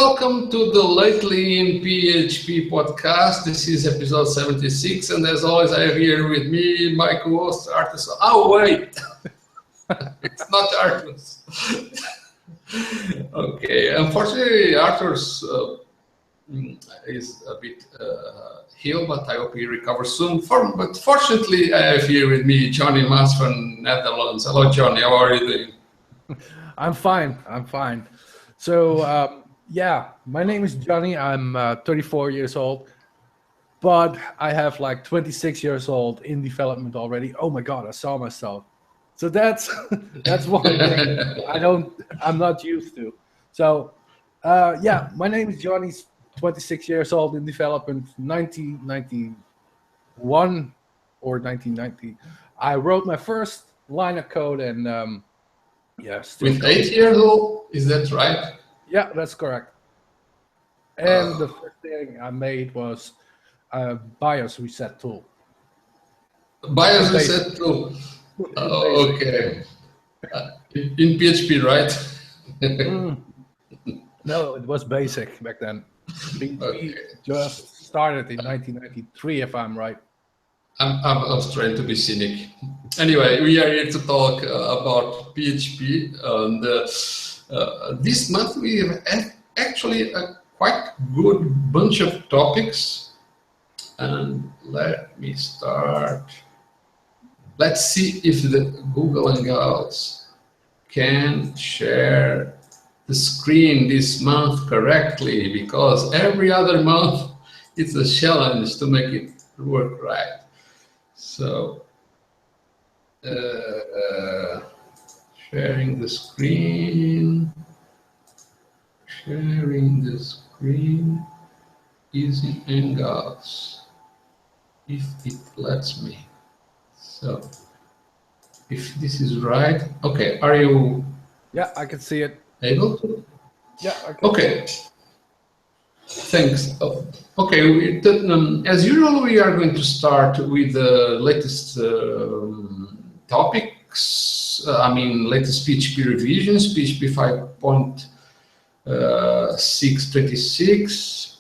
welcome to the Lately in PHP podcast. This is episode 76, and as always, I have here with me my co-host Artus. Oh wait, it's not Artus. Okay, unfortunately, Artus is a bit ill, but I hope he recovers soon. But fortunately, I have here with me Johnny Maas from Netherlands. Hello, Johnny. How are you doing? I'm fine. So, yeah, my name is Johnny. I'm 34 years old, but I have like 26 years old in development already. Oh my God, I saw myself. So that's one thing I'm not used to. So, yeah, my name is Johnny, 26 years old in development, 1991 or 1990. I wrote my first line of code and yeah, with 8 years old, is that right? Yeah, that's correct. And the first thing I made was a BIOS reset tool. BIOS reset tool. Okay. In PHP, right? No, it was basic back then. PHP just started in 1993, if I'm right. I was trying to be cynic. Anyway, we are here to talk about PHP, and this month we have actually a quite good bunch of topics. And let me start. Let's see if the Google Hangouts can share the screen this month correctly, because every other month it's a challenge to make it work right. So, sharing the screen is in Hangouts, if it lets me. So, if this is right, okay, are you? Yeah, I can see it. Able to? Yeah, I can. Okay. Thanks. Okay, as usual, we are going to start with the latest topics. Latest PHP revisions, PHP 5.626,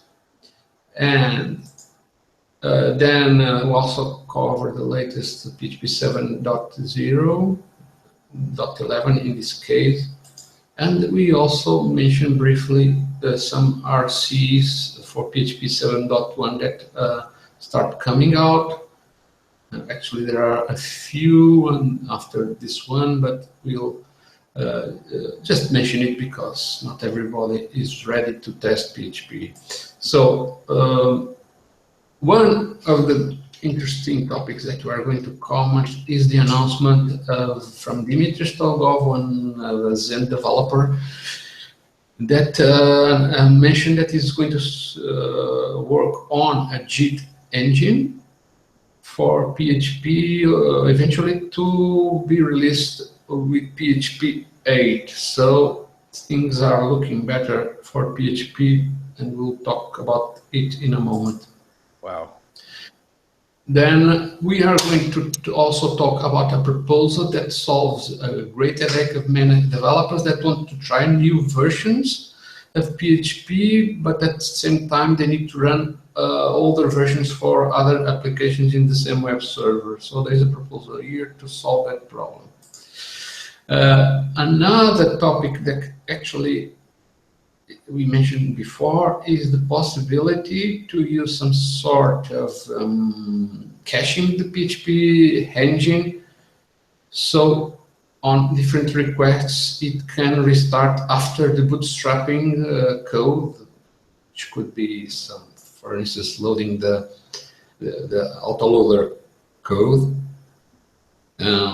and then we'll also cover the latest PHP 7.0.11 in this case. And we also mentioned briefly some RCs for PHP 7.1 that start coming out. Actually, there are a few after this one, but we'll just mention it because not everybody is ready to test PHP. So one of the interesting topics that we are going to comment is the announcement from Dmitry Stolgov, one Zen developer, that mentioned that he's going to work on a JIT engine for PHP eventually to be released with PHP 8. So things are looking better for PHP, and we'll talk about it in a moment. Wow. Then we are going to also talk about a proposal that solves a great headache of many developers that want to try new versions of PHP, but at the same time they need to run older versions for other applications in the same web server. So there's a proposal here to solve that problem. Another topic that actually we mentioned before is the possibility to use some sort of caching the PHP engine. So on different requests, it can restart after the bootstrapping code, which could be some, for instance, loading the autoloader code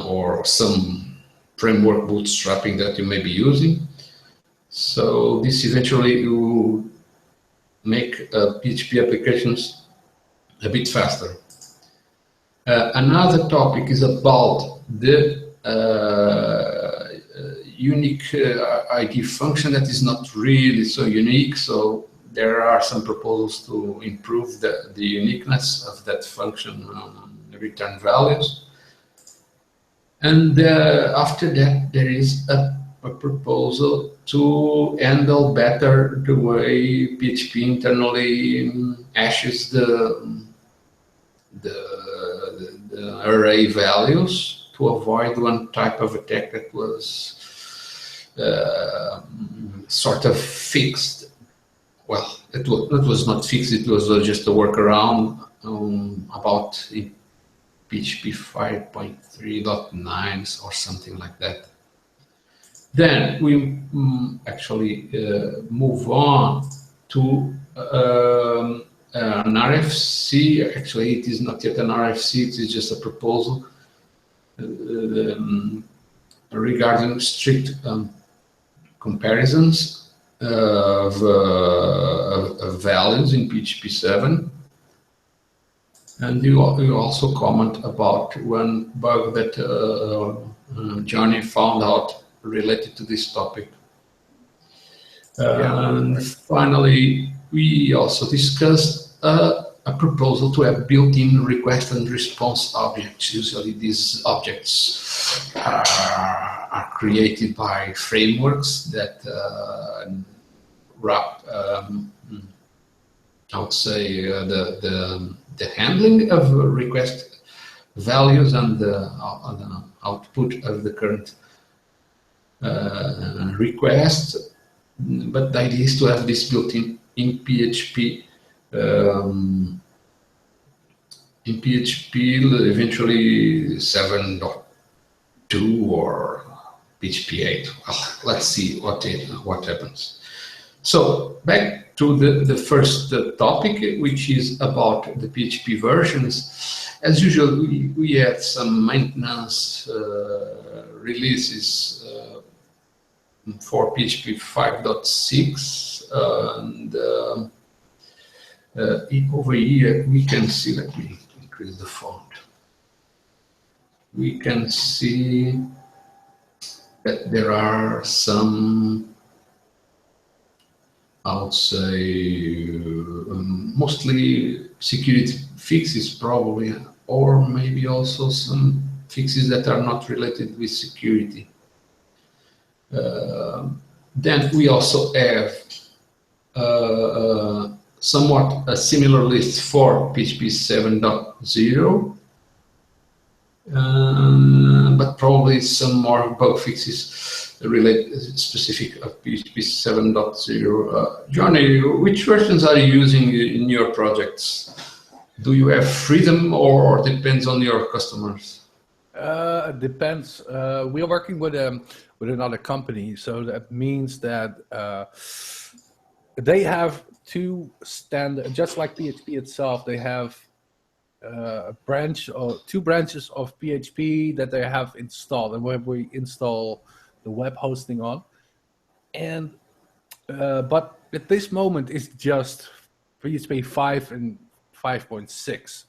or some framework bootstrapping that you may be using. So this eventually will make PHP applications a bit faster. Another topic is about the unique ID function that is not really so unique. So there are some proposals to improve the uniqueness of that function return values. And after that, there is a a proposal to handle better the way PHP internally hashes the array values to avoid one type of attack that was sort of fixed. Well, it was not fixed, it was just a workaround about PHP 5.3.9 or something like that. Then we actually move on to an RFC. Actually, it is not yet an RFC, it is just a proposal regarding strict comparisons of values in PHP 7. And you also comment about one bug that Johnny found out related to this topic. And finally, we also discussed a proposal to have built-in request and response objects. Usually these objects are created by frameworks that wrap, I would say, the handling of request values and the output of the current request, but the idea is to have this built in PHP. In PHP, eventually 7.2 or PHP 8. Well, let's see what happens. So back to the first topic, which is about the PHP versions. As usual, we had some maintenance releases for PHP 5.6, and over here we can see, let me increase the font, we can see that there are some, I would say, mostly security fixes probably, or maybe also some fixes that are not related with security. Then we also have somewhat a similar list for PHP 7.0, but probably some more bug fixes related specific of PHP 7.0. Johnny, which versions are you using in your projects? Do you have freedom or depends on your customers? Depends. We are working with another company, so that means that they have two standard, just like PHP itself. They have a branch or two branches of PHP that they have installed, and where we install the web hosting on. And but at this moment, it's just PHP 5 and 5.6.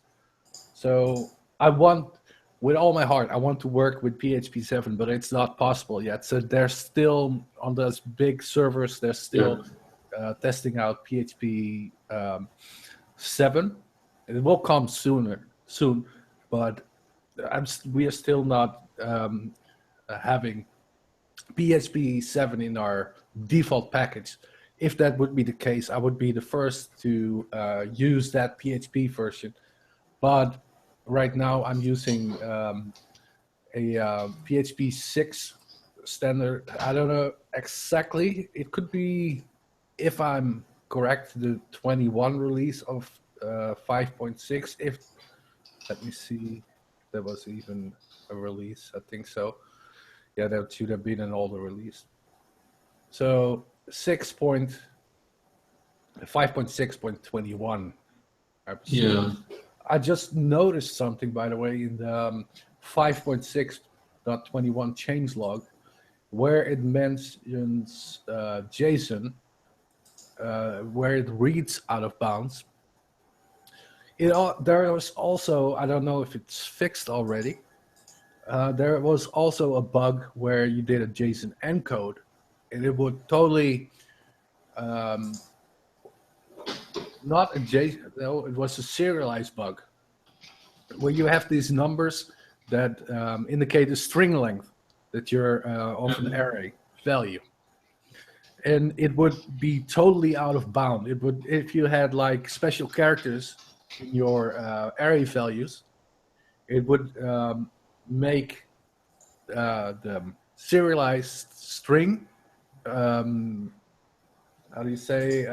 So I want, with all my heart, I want to work with PHP 7, but it's not possible yet. So they're still on those big servers. They're still testing out PHP 7. It will come soon, but we are still not having PHP 7 in our default package. If that would be the case, I would be the first to use that PHP version. But right now, I'm using a PHP 6 standard. I don't know exactly. It could be, if I'm correct, the 21 release of 5.6. If, let me see, there was even a release. I think so. Yeah, that should have been an older release. So 5.6.21. Yeah. I just noticed something, by the way, in the 5.6.21 changelog, where it mentions JSON, where it reads out of bounds. There was also, I don't know if it's fixed already, there was also a bug where you did a JSON encode, and it would totally, not a JSON, no, it was a serialized bug, where you have these numbers that indicate the string length that you're of an array. value, and it would be totally out of bound. It would, if you had like special characters in your array values, it would make the serialized string, um, how do you say,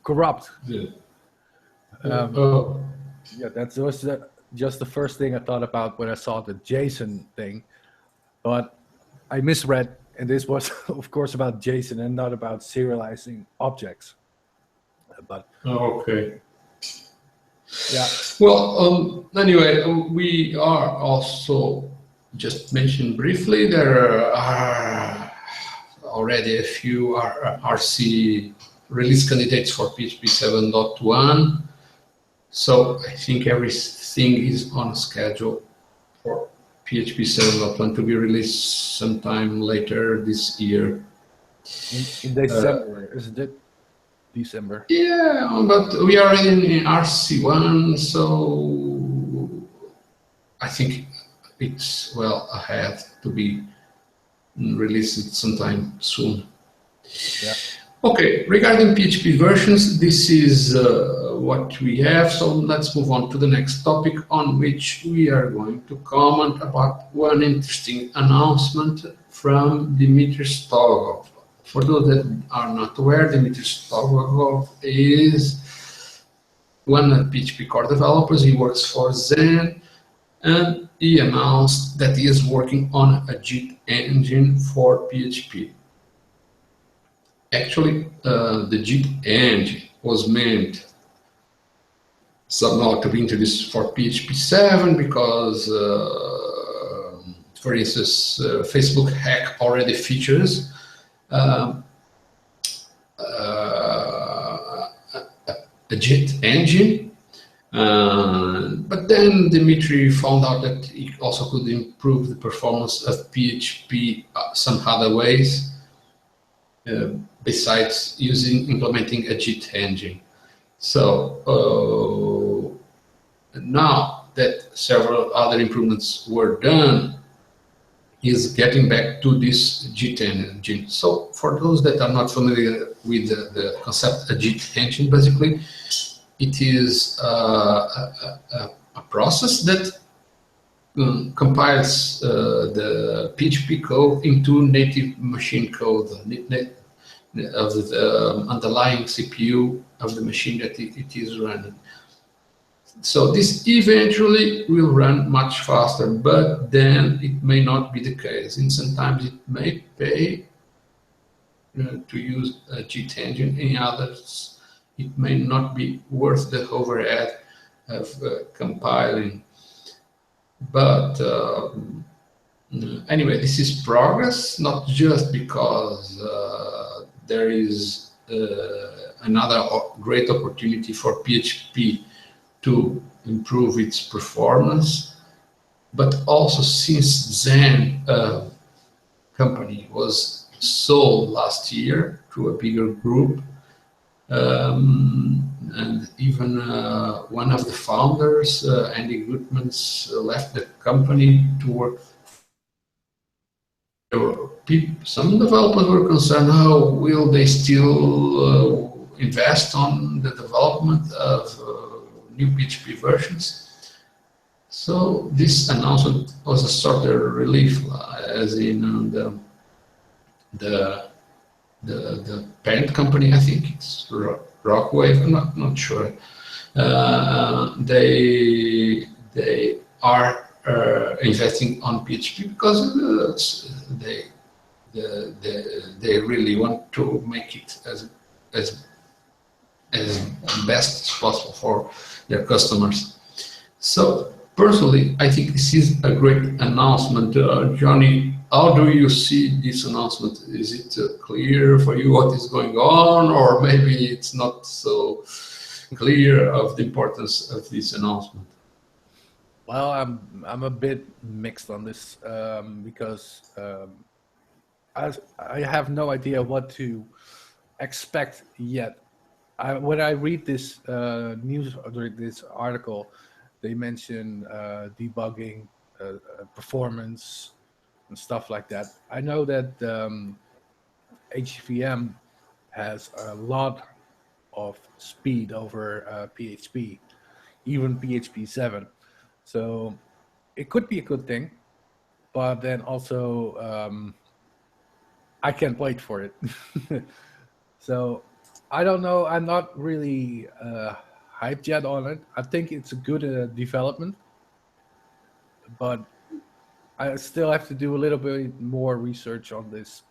corrupt. Yeah. Um, Oh, yeah, that was just the first thing I thought about when I saw the JSON thing, but I misread, and this was, of course, about JSON and not about serializing objects. But okay. yeah, Well, anyway, we are also just mentioned briefly. There are already a few RC release candidates for PHP 7.1. So I think everything is on schedule for PHP 7.1 to be released sometime later this year. in December, isn't it? December. Yeah, but we are in RC1, so I think it's well ahead to be released sometime soon. Yeah. Okay, regarding PHP versions, this is what we have. So let's move on to the next topic, on which we are going to comment about one interesting announcement from Dmitry Stologov. For those that are not aware, Dmitry Stologov is one of PHP core developers. He works for Zen, and he announced that he is working on a JIT engine for PHP. Actually, the JIT engine was meant somehow to be introduced for PHP 7 because, for instance, Facebook Hack already features um, a JIT engine. But then Dmitry found out that he also could improve the performance of PHP some other ways. Besides implementing a JIT engine. So now that several other improvements were done, is getting back to this JIT engine. So for those that are not familiar with the concept of JIT engine, basically, it is a process that compiles the PHP code into native machine code, of the underlying CPU of the machine that it is running. So this eventually will run much faster, but then it may not be the case. And sometimes it may pay to use a JIT engine. In others, it may not be worth the overhead of compiling. But anyway, this is progress, not just because there is another great opportunity for PHP to improve its performance, but also since Zen company was sold last year to a bigger group, and even one of the founders, Andy Gutmans, left the company to work. Some developers were concerned, how will they still invest on the development of new PHP versions? So this announcement was a sort of relief, as in the parent company, I think it's Rockwave, I'm not sure. They are investing on PHP because they really want to make it as best as possible for their customers. So personally, I think this is a great announcement. Johnny, how do you see this announcement? Is it clear for you what is going on, or maybe it's not so clear of the importance of this announcement? Well, I'm a bit mixed on this because I have no idea what to expect yet. When I read this news or this article, they mention debugging, performance, and stuff like that. I know that HVM has a lot of speed over PHP, even PHP 7. So it could be a good thing, but then also I can't wait for it. So I don't know. I'm not really hyped yet on it. I think it's a good development, but I still have to do a little bit more research on this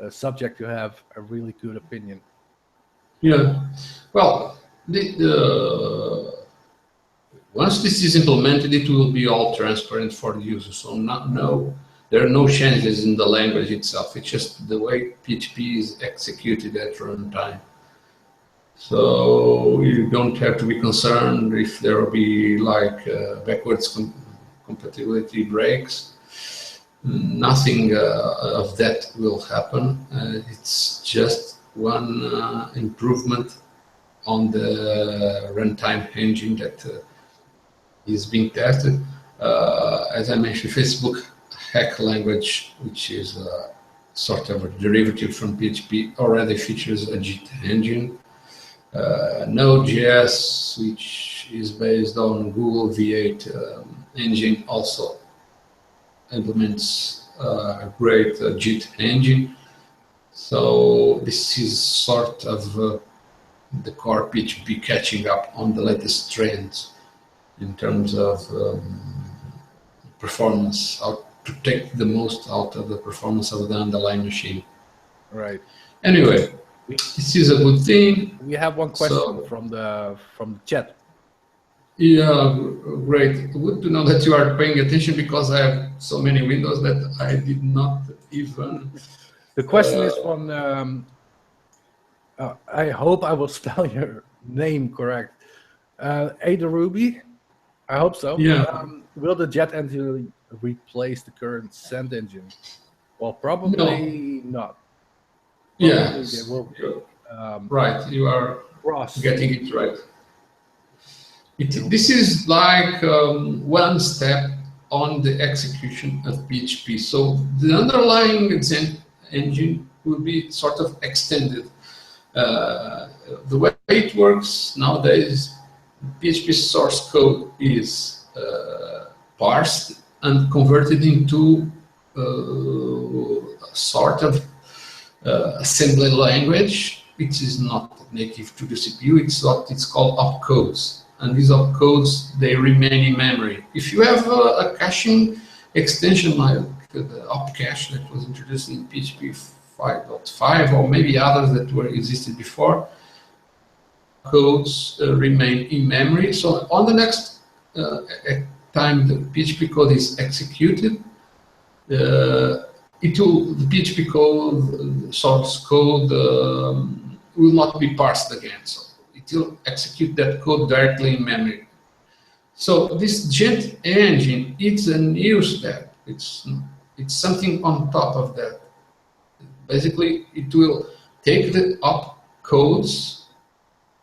subject to have a really good opinion. Yeah. Well, once this is implemented, it will be all transparent for the user. So there are no changes in the language itself. It's just the way PHP is executed at runtime. So you don't have to be concerned if there will be like backwards compatibility breaks. Nothing of that will happen. It's just one improvement on the runtime engine that is being tested. As I mentioned, Facebook hack language, which is sort of a derivative from PHP, already features a JIT engine. Node.js, which is based on Google V8 engine, also implements a great JIT engine. So this is sort of the core PHP catching up on the latest trends in terms of performance, how to take the most out of the performance of the underlying machine. Right. Anyway, this is a good thing. We have one question from the chat. Yeah, great. Good to know that you are paying attention, because I have so many windows that I did not even. The question is from. I hope I will spell your name correct. Ada Ruby. I hope so. Yeah. Will the jet engine replace the current Send engine? Well, probably not. Yeah. Right. You are getting it right. This is like one step on the execution of PHP. So the underlying engine will be sort of extended. The way it works nowadays, PHP source code is parsed and converted into a sort of assembly language, which is not native to the CPU. It's called opcodes. And these opcodes, they remain in memory. If you have a caching extension like the opcache that was introduced in PHP 5.5, or maybe others that existed before, codes remain in memory. So on the next time the PHP code is executed, the PHP code, source code, will not be parsed again. So it will execute that code directly in memory. So this JIT engine, it's a new step. It's something on top of that. Basically, it will take the opcodes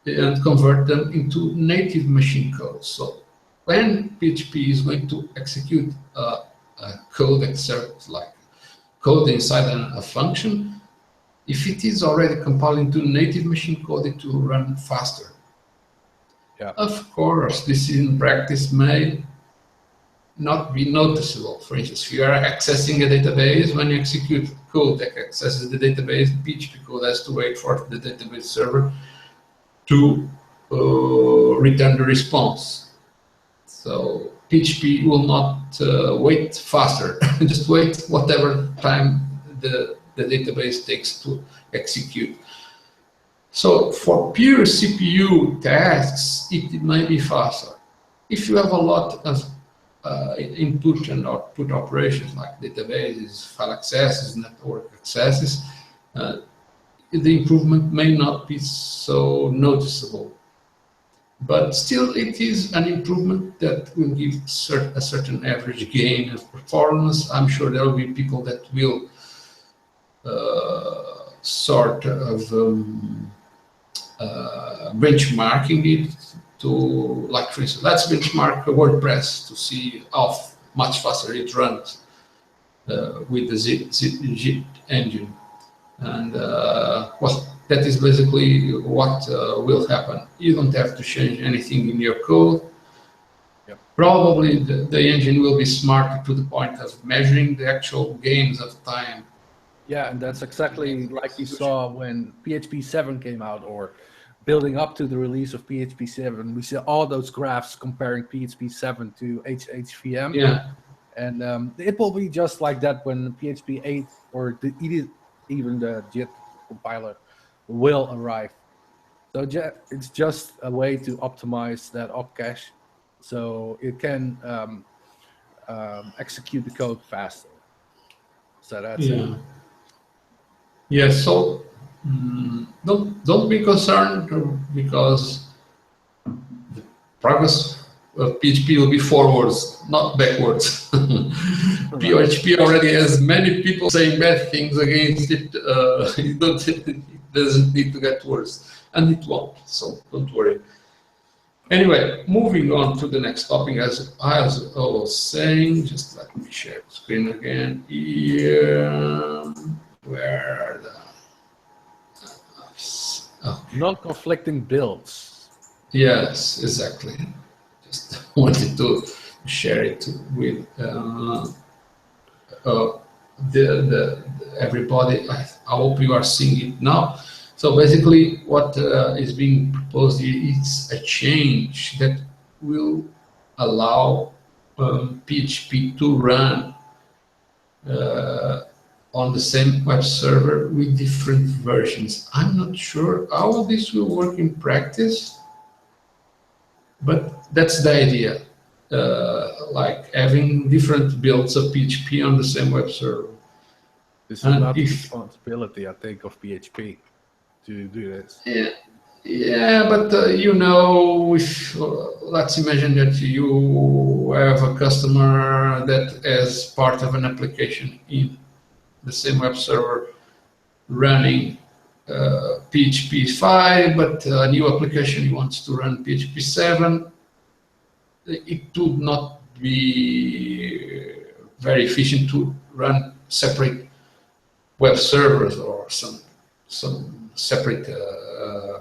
and convert them into native machine code. So when PHP is going to execute a code excerpt, like code inside a function, if it is already compiled into native machine code, it will run faster. Yeah. Of course, this in practice may not be noticeable. For instance, if you are accessing a database, when you execute code that accesses the database, PHP code has to wait for the database server to return the response. So PHP will not wait faster, just wait whatever time the database takes to execute. So for pure CPU tasks, it may be faster. If you have a lot of input and output operations like databases, file accesses, network accesses, the improvement may not be so noticeable. But still, it is an improvement that will give a certain average gain of performance. I'm sure there will be people that will sort of benchmarking it to, like, for instance, let's benchmark WordPress to see how much faster it runs. with the Zip engine. And well, that is basically what will happen. You don't have to change anything in your code. Yep. Probably the engine will be smarter to the point of measuring the actual gains of time. Yeah, and that's exactly like you saw when PHP 7 came out, or building up to the release of PHP 7. We saw all those graphs comparing PHP 7 to HHVM. Yeah. And it will be just like that when PHP 8 or even the JIT compiler will arrive. So it's just a way to optimize that op cache so it can execute the code faster. So that's it. Yeah, so don't be concerned because the progress of PHP will be forwards, not backwards. PHP already has many people saying bad things against it. It doesn't need to get worse, and it won't. So don't worry. Anyway, moving on to the next topic, as I was saying, just let me share the screen again here. Where are the non-conflicting builds? Yes, exactly. Just wanted to share it with everybody. I hope you are seeing it now. So basically, what is being proposed here is a change that will allow PHP to run on the same web server with different versions. I'm not sure how this will work in practice, but that's the idea. Like having different builds of PHP on the same web server. This is not the responsibility, I think, of PHP to do this. Yeah, but you know, if let's imagine that you have a customer that has part of an application in the same web server running PHP 5, but a new application wants to run PHP 7. It would not be very efficient to run separate web servers or some separate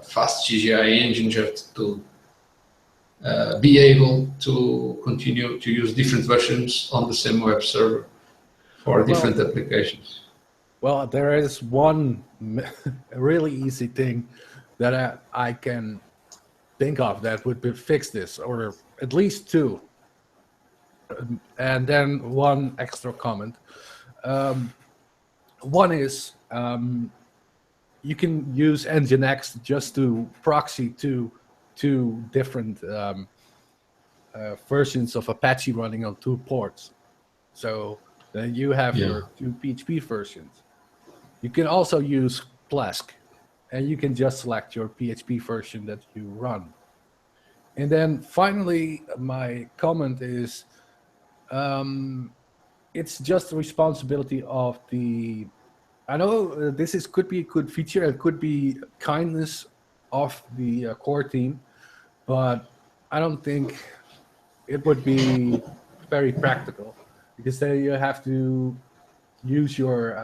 fast CGI engine just to be able to continue to use different versions on the same web server for different applications. Well, there is one really easy thing that I can think of that would fix this, or at least two. And then one extra comment. One is you can use Nginx just to proxy to two different versions of Apache running on two ports. So then you have your two PHP versions. You can also use Plesk, and you can just select your PHP version that you run. And then finally, my comment is, it's just the responsibility of the, I know this could be a good feature, it could be kindness of the core team, but I don't think it would be very practical, because then you have to use your,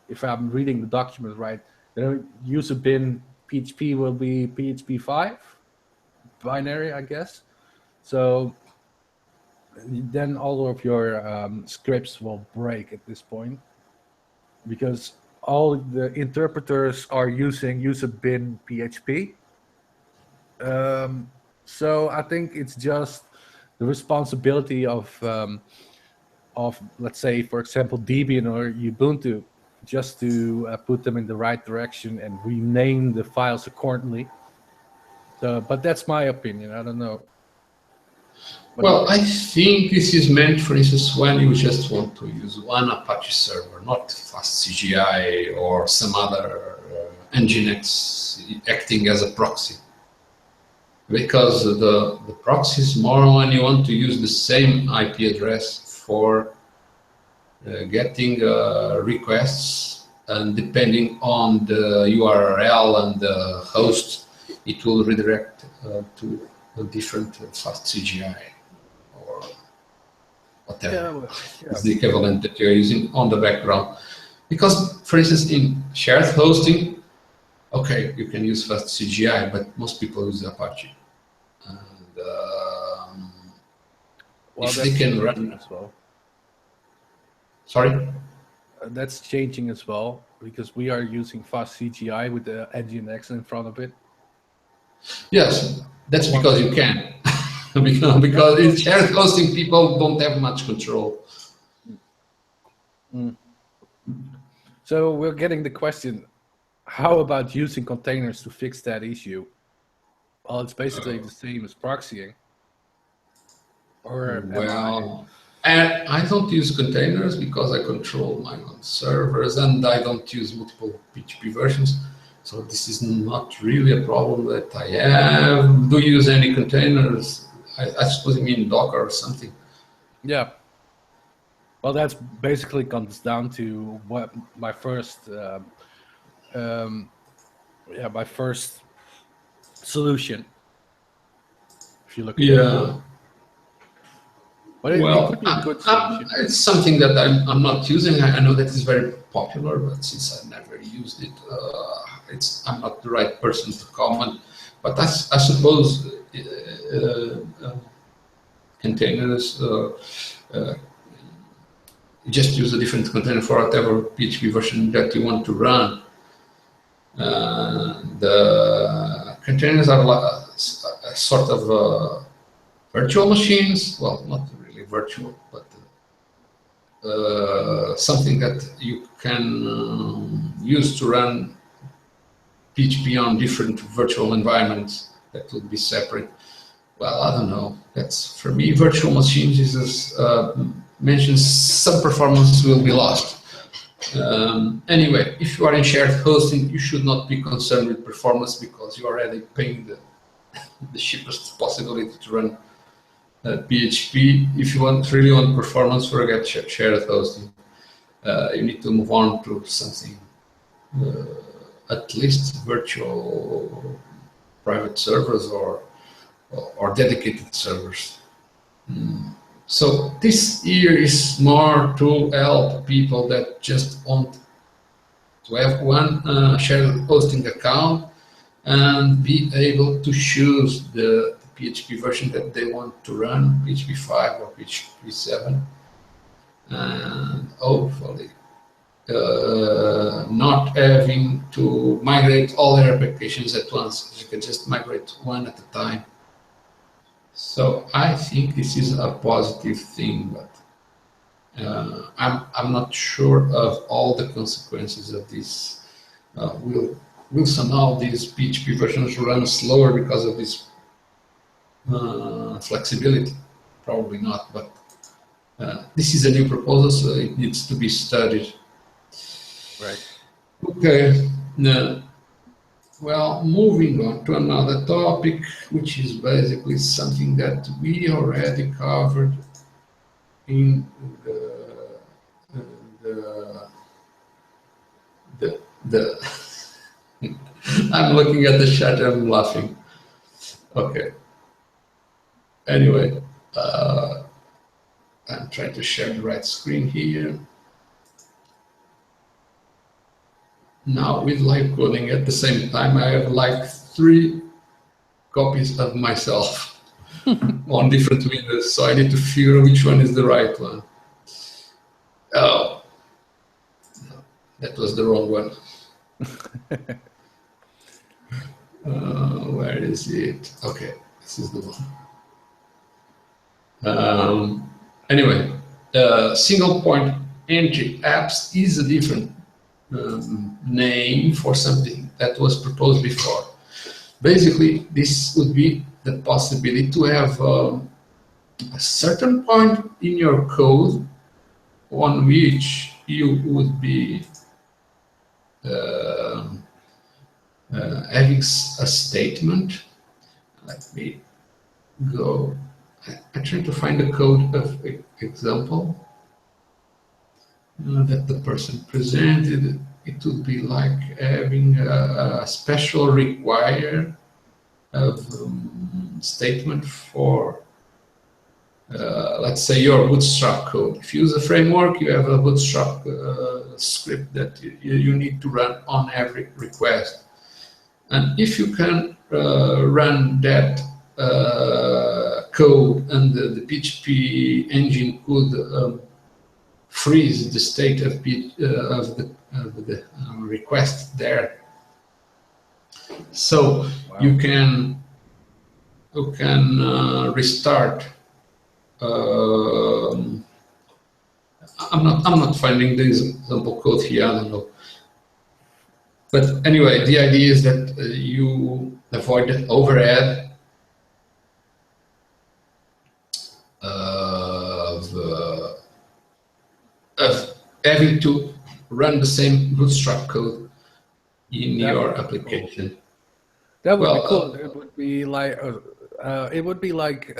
if I'm reading the document right, the user bin PHP will be PHP 5 binary, I guess. So then all of your scripts will break at this point, because all the interpreters are using user bin PHP. So I think it's just the responsibility of let's say, for example, Debian or Ubuntu, just to put them in the right direction and rename the files accordingly. So, but that's my opinion. I don't know. Well, I think this is meant, for instance, when you just want to use one Apache server, not fast CGI or some other Nginx acting as a proxy. Because the proxy is more when you want to use the same IP address for getting requests, and depending on the URL and the host, it will redirect to a different fast CGI. whatever Yeah, well, is the equivalent that you're using on the background. Because, for instance, in shared hosting, okay, you can use fast CGI, but most people use Apache. And well, if they that's can changing run, as well. sorry? That's changing as well because we are using fast CGI with the Nginx in front of it. Yes, that's because you can. because in shared hosting, people don't have much control. So we're getting the question, how about using containers to fix that issue? Well, it's basically the same as proxying. Or am I? Well, and I don't use containers because I control my own servers and I don't use multiple PHP versions. So this is not really a problem that I have. Do you use any containers? I suppose you mean Docker or something. Yeah. Well, that's basically comes down to what my first, my first solution. If you look at it, Yeah. but it could Well, be a good solution. it's something that I'm not using. I know that it's very popular, but since I've never used it, I'm not the right person to comment. But I suppose containers, you just use a different container for whatever PHP version that you want to run. The containers are like a sort of virtual machines. Well, not really virtual, but something that you can use to run PHP on different virtual environments that would be separate. Well, I don't know. That's for me. Virtual machines is mentions some performance will be lost. Anyway, if you are in shared hosting, you should not be concerned with performance because you're already paying the cheapest possibility to run PHP. If you really want performance, forget shared hosting. You need to move on to something, at least virtual private servers or dedicated servers. So this here is more to help people that just want to have one shared hosting account and be able to choose the PHP version that they want to run, PHP 5 or PHP 7, and hopefully not having to migrate all their applications at once. You can just migrate one at a time. So I think this is a positive thing, but I'm not sure of all the consequences of this. Will somehow these PHP versions run slower because of this flexibility? Probably not, but this is a new proposal, so it needs to be studied. Right. Okay. Well, moving on to another topic, which is basically something that we already covered in the I'm looking at the chat, I'm laughing. Okay. Anyway, I'm trying to share the right screen here. Now with live coding at the same time, I have like 3 copies of myself on different windows, so I need to figure which one is the right one. Oh, no, that was the wrong one. Where is it? Okay, this is the one. Anyway, single point entry apps is a different name for something that was proposed before. Basically, this would be the possibility to have a certain point in your code on which you would be having a statement. Let me go. I try to find a code of example that the person presented. It would be like having a special require of statement for let's say your Bootstrap code. If you use a framework, you have a Bootstrap script that you need to run on every request. And if you can run that code and the PHP engine could freeze the state of the request there, so wow. you can restart. I'm not finding the example code here. I don't know. But anyway, the idea is that you avoid the overhead of having to run the same Bootstrap code in your application. Cool. That would be cool. It would be like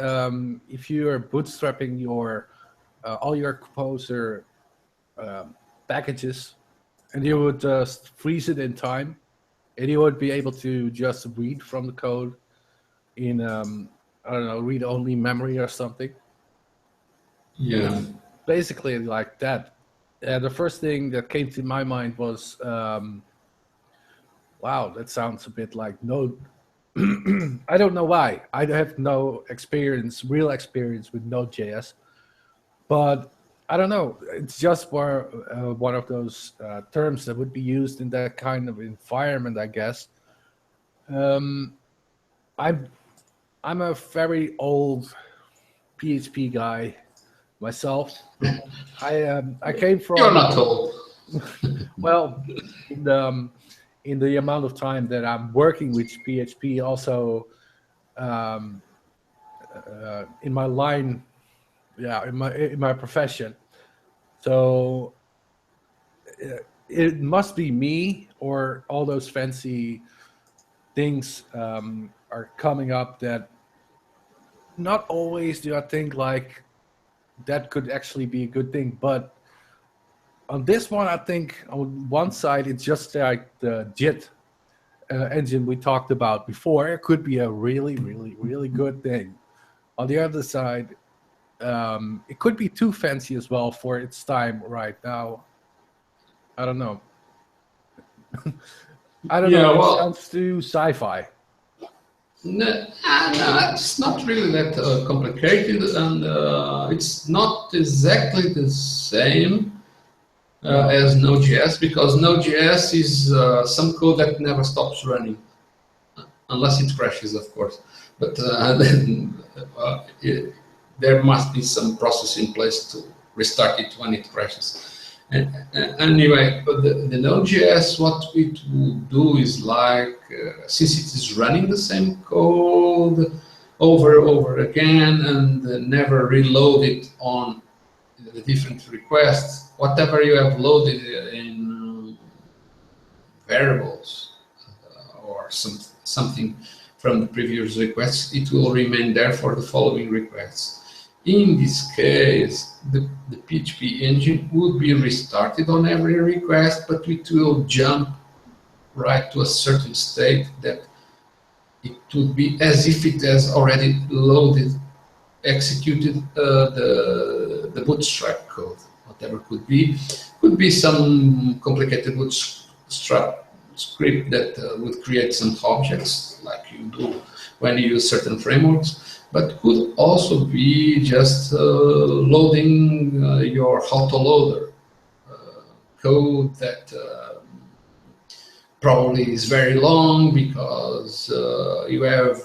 if you are bootstrapping your all your Composer packages, and you would just freeze it in time, and you would be able to just read from the code in I don't know, read-only memory or something. Yeah. Basically like that. The first thing that came to my mind was, wow, that sounds a bit like Node. I don't know why. I have no experience, real experience with Node.js, but I don't know. It's just one of those terms that would be used in that kind of environment, I guess. I'm a very old PHP guy myself. I came from. You're not old. Well, in the amount of time that I'm working with PHP, also in my line, yeah, in my profession. So it must be me, or all those fancy things are coming up that not always do I think like that could actually be a good thing. But on this one, I think on one side, it's just like the JIT engine we talked about before. It could be a really, really, really good thing. On the other side, it could be too fancy as well for its time right now. I don't know. I don't know. Well, it sounds too sci-fi. No, it's not really that complicated, and it's not exactly the same as Node.js, because Node.js is some code that never stops running, unless it crashes, of course. But there must be some process in place to restart it when it crashes. Anyway, but the Node.js, what it will do is like, since it is running the same code over and over again and never reload it on the different requests, whatever you have loaded in variables or something from the previous requests, it will remain there for the following requests. In this case, the PHP engine would be restarted on every request, but it will jump right to a certain state that it would be as if it has already loaded, executed the Bootstrap code, whatever could be. Could be some complicated Bootstrap script that would create some objects, like you do when you use certain frameworks. But could also be just loading your autoloader code that probably is very long because you have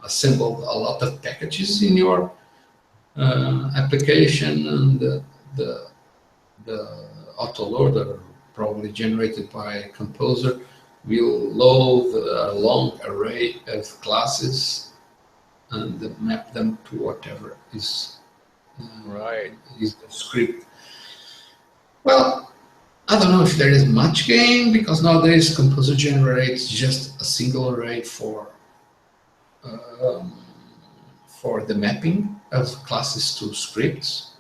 assembled a lot of packages in your application, and the autoloader, probably generated by Composer, will load a long array of classes and map them to whatever is is the script. Well, I don't know if there is much gain, because nowadays Composer generates just a single array for the mapping of classes to scripts.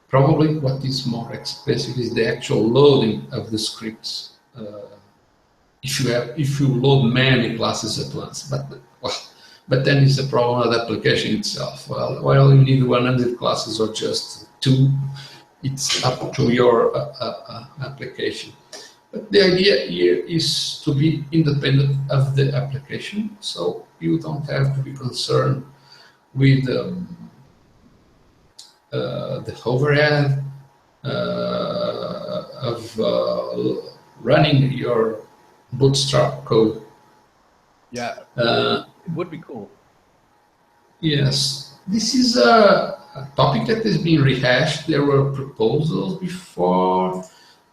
Probably what is more expensive is the actual loading of the scripts. If you load many classes at once, but well, But then it's a problem of the application itself. Well, you need 100 classes or just 2. It's up to your application. But the idea here is to be independent of the application, so you don't have to be concerned with the overhead of running your Bootstrap code. Yeah, it would be cool. Yes, this is a topic that has been rehashed. There were proposals before,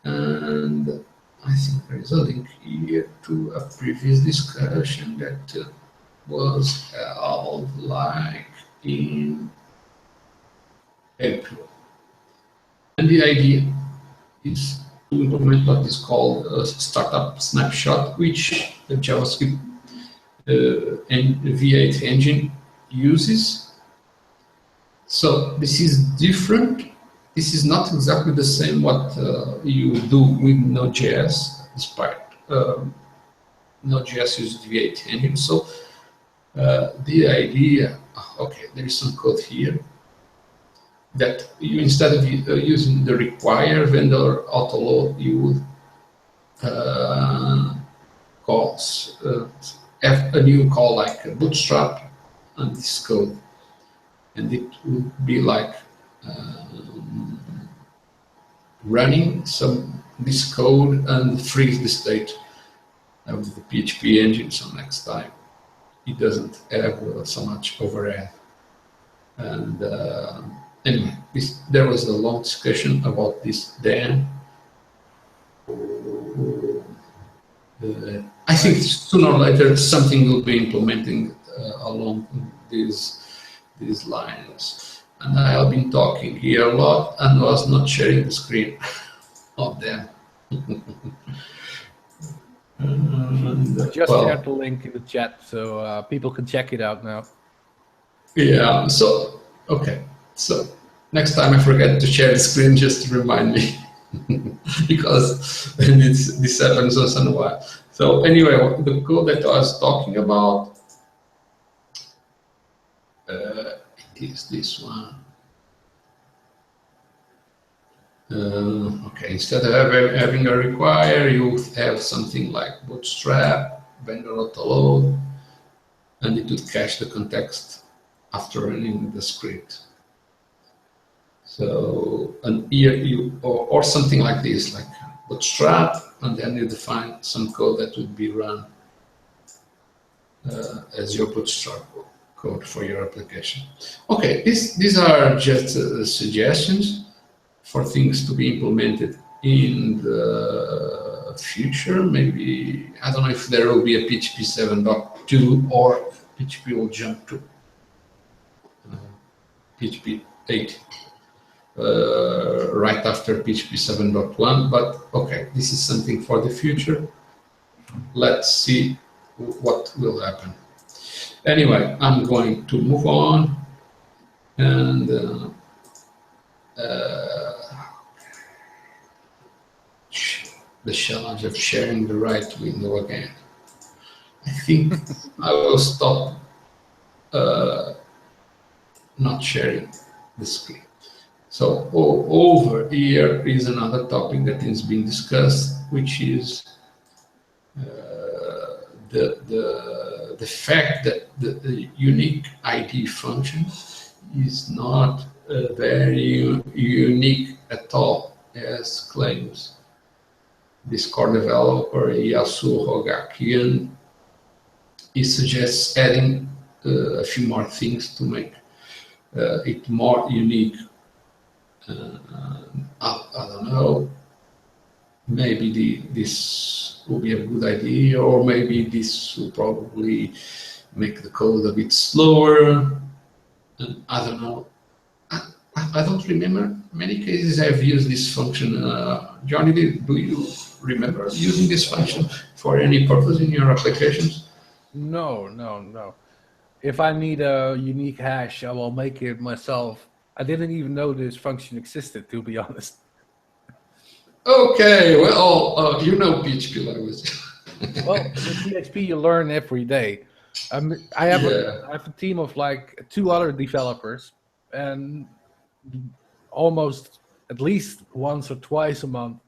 and I think there is a link here to a previous discussion that was held like in April. And the idea is to implement what is called a startup snapshot, which the JavaScript and V8 engine uses. So this is different. This is not exactly the same what you do with Node.js, despite Node.js uses V8 engine. So the idea, okay, there is some code here that you, instead of using the require vendor autoload, you would have a new call like a bootstrap on this code, and it would be like running this code and freeze the state of the PHP engine. So next time it doesn't have so much overhead. And anyway, there was a long discussion about this then. I think sooner or later something will be implementing along these lines. And I have been talking here a lot and was not sharing the screen of them. Just shared the link in the chat so people can check it out now. Yeah, so, okay. So next time I forget to share the screen, just remind me. Because this happens once in a while. So anyway, the code that I was talking about is this one. Okay, instead of having a require, you have something like bootstrap, vendor autoload, and it would cache the context after running the script. So, and here you, or something like this, like bootstrap, and then you define some code that would be run as your bootstrap code for your application. Okay, these are just suggestions for things to be implemented in the future. Maybe, I don't know if there will be a PHP 7.2 or PHP will jump to PHP 8 right after PHP 7.1, but okay, this is something for the future. Let's see what will happen. Anyway, I'm going to move on, and the challenge of sharing the right window again. I think I will stop not sharing the screen. So over here is another topic that is being discussed, which is the fact that the unique ID function is not very unique at all, as claims this core developer Yasu Hogakian. He suggests adding a few more things to make it more unique. I don't know, maybe this will be a good idea, or maybe this will probably make the code a bit slower, and I don't know. I don't remember many cases I've used this function. Johnny, do you remember using this function for any purpose in your applications? No. If I need a unique hash, I will make it myself. I didn't even know this function existed, to be honest. Okay, well, you know PHP language. Well, with PHP you learn every day. Yeah. I have a team of like 2 other developers, and almost at least once or twice a month,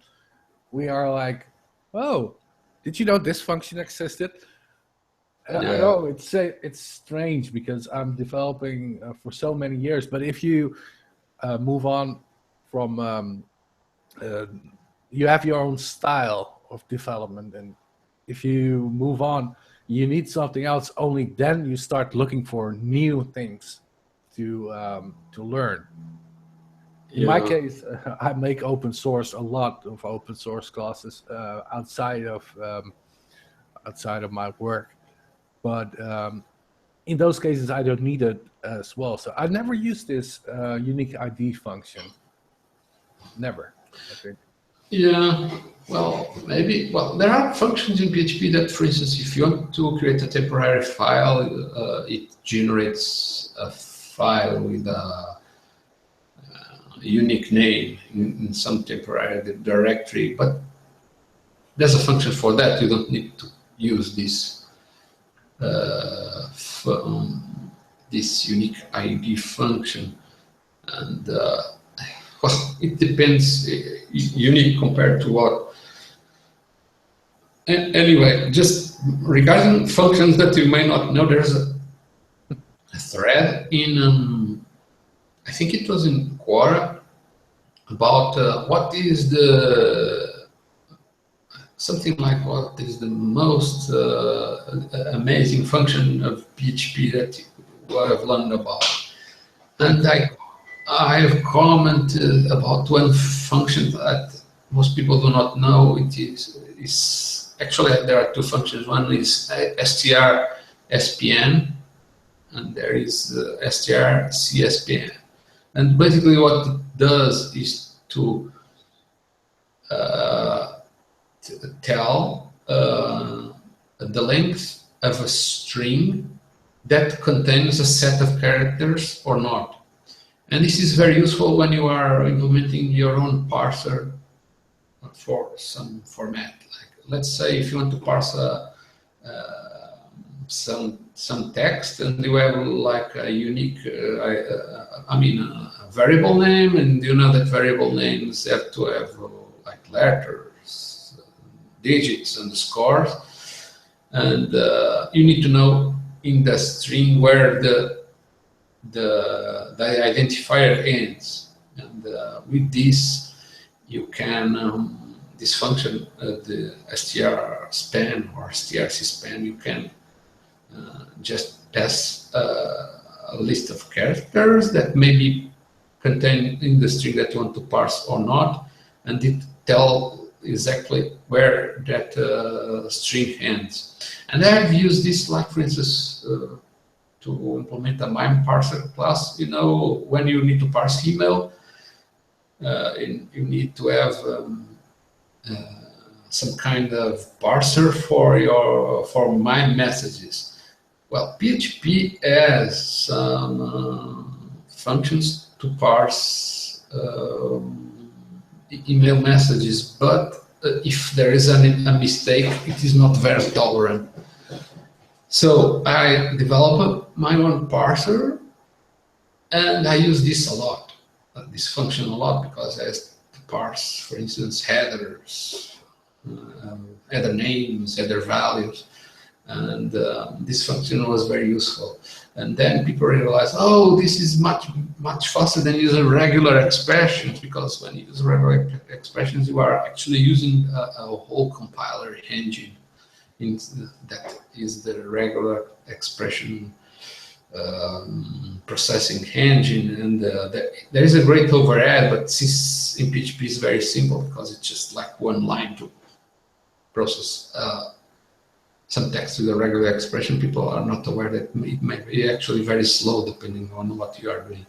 we are like, "Oh, did you know this function existed?" I Yeah. know it's strange because I'm developing for so many years, but if you move on from uh, you have your own style of development, and if you move on, you need something else. Only then you start looking for new things to learn. In my Yeah. case, I make open source a lot of open source classes outside of my work, but in those cases, I don't need it as well. So I never use this unique ID function. Never, I think. Yeah, well, maybe. Well, there are functions in PHP that, for instance, if you want to create a temporary file, it generates a file with a unique name in some temporary directory. But there's a function for that. You don't need to use this this unique ID function, and well, it depends. Unique compared to what? Anyway, just regarding functions that you may not know, there's a thread in, I think it was in Quora, about what is the, something like what is the most amazing function of PHP that you have learned about. And I have commented about one function that most people do not know. It is actually there are two functions. One is strspn, and there is strcspn. And basically, what it does is to tell the length of a string that contains a set of characters or not. And this is very useful when you are implementing your own parser for some format. Like, let's say if you want to parse some text, and you have like a unique, a variable name, and you know that variable names have to have like letters, digits, and scores, and you need to know in the string where the identifier ends, and with this you can this function, the strspan or strcspan, you can just pass a list of characters that may be contained in the string that you want to parse or not, and it tell exactly where that string ends. And I've used this, like for instance, to implement a MIME parser class. You know, when you need to parse email, you need to have some kind of parser for MIME messages. Well, PHP has some functions to parse email messages, but if there is a mistake, it is not very tolerant. So I developed my own parser, and I use this a lot, this function a lot, because I have to parse, for instance, headers, header names, header values, and this function was very useful. And then people realized, oh, this is much faster than using regular expressions, because when you use regular expressions, you are actually using a whole compiler engine. That is the regular expression processing engine, and there is a great overhead, but since in PHP is very simple, because it's just like one line to process some text with a regular expression, people are not aware that it may be actually very slow depending on what you are doing.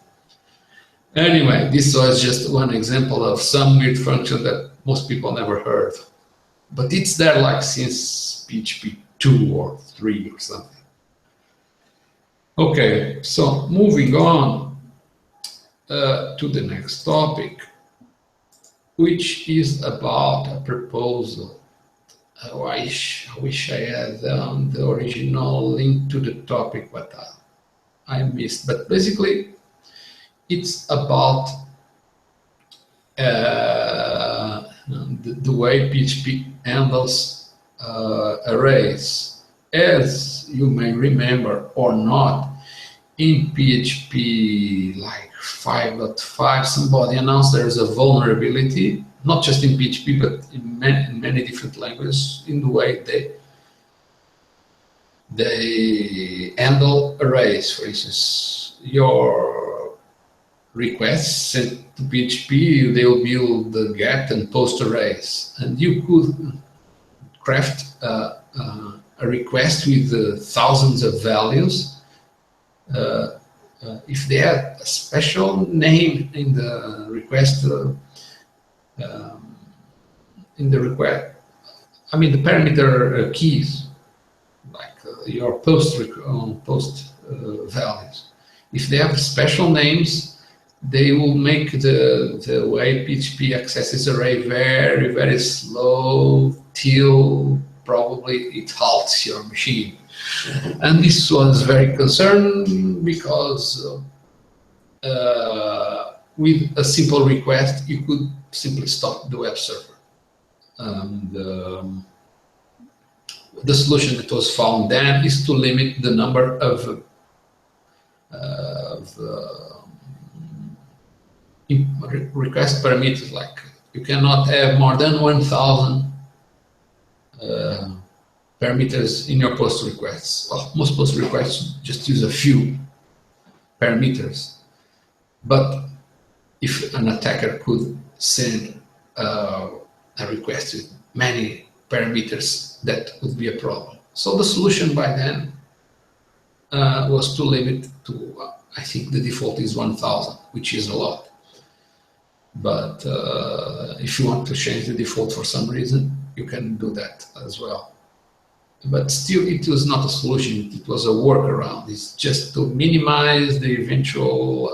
Anyway, this was just one example of some weird function that most people never heard. But it's there like since PHP 2 or 3 or something. Okay, so moving on to the next topic, which is about a proposal I wish I had the original link to the topic, but I missed. But basically, it's about the way PHP handles arrays. As you may remember or not, in PHP like 5.5, somebody announced there is a vulnerability, not just in PHP, but in many different languages, in the way they handle arrays. For instance, your requests sent to PHP, they'll build the get and post arrays, and you could craft a request with thousands of values. If they had a special name in the request, I mean the parameter keys, like your post values. If they have special names, they will make the way PHP accesses array very, very slow till probably it halts your machine. And this was very concerned because with a simple request, you could simply stop the web server. And the solution that was found then is to limit the number of request parameters. Like you cannot have more than 1,000 parameters in your post requests. Well, most post requests just use a few parameters. But if an attacker could send a request with many parameters, that would be a problem. So the solution by then was to limit to, I think the default is 1,000, which is a lot. But if you want to change the default for some reason, you can do that as well. But still, it was not a solution, it was a workaround. It's just to minimize the eventual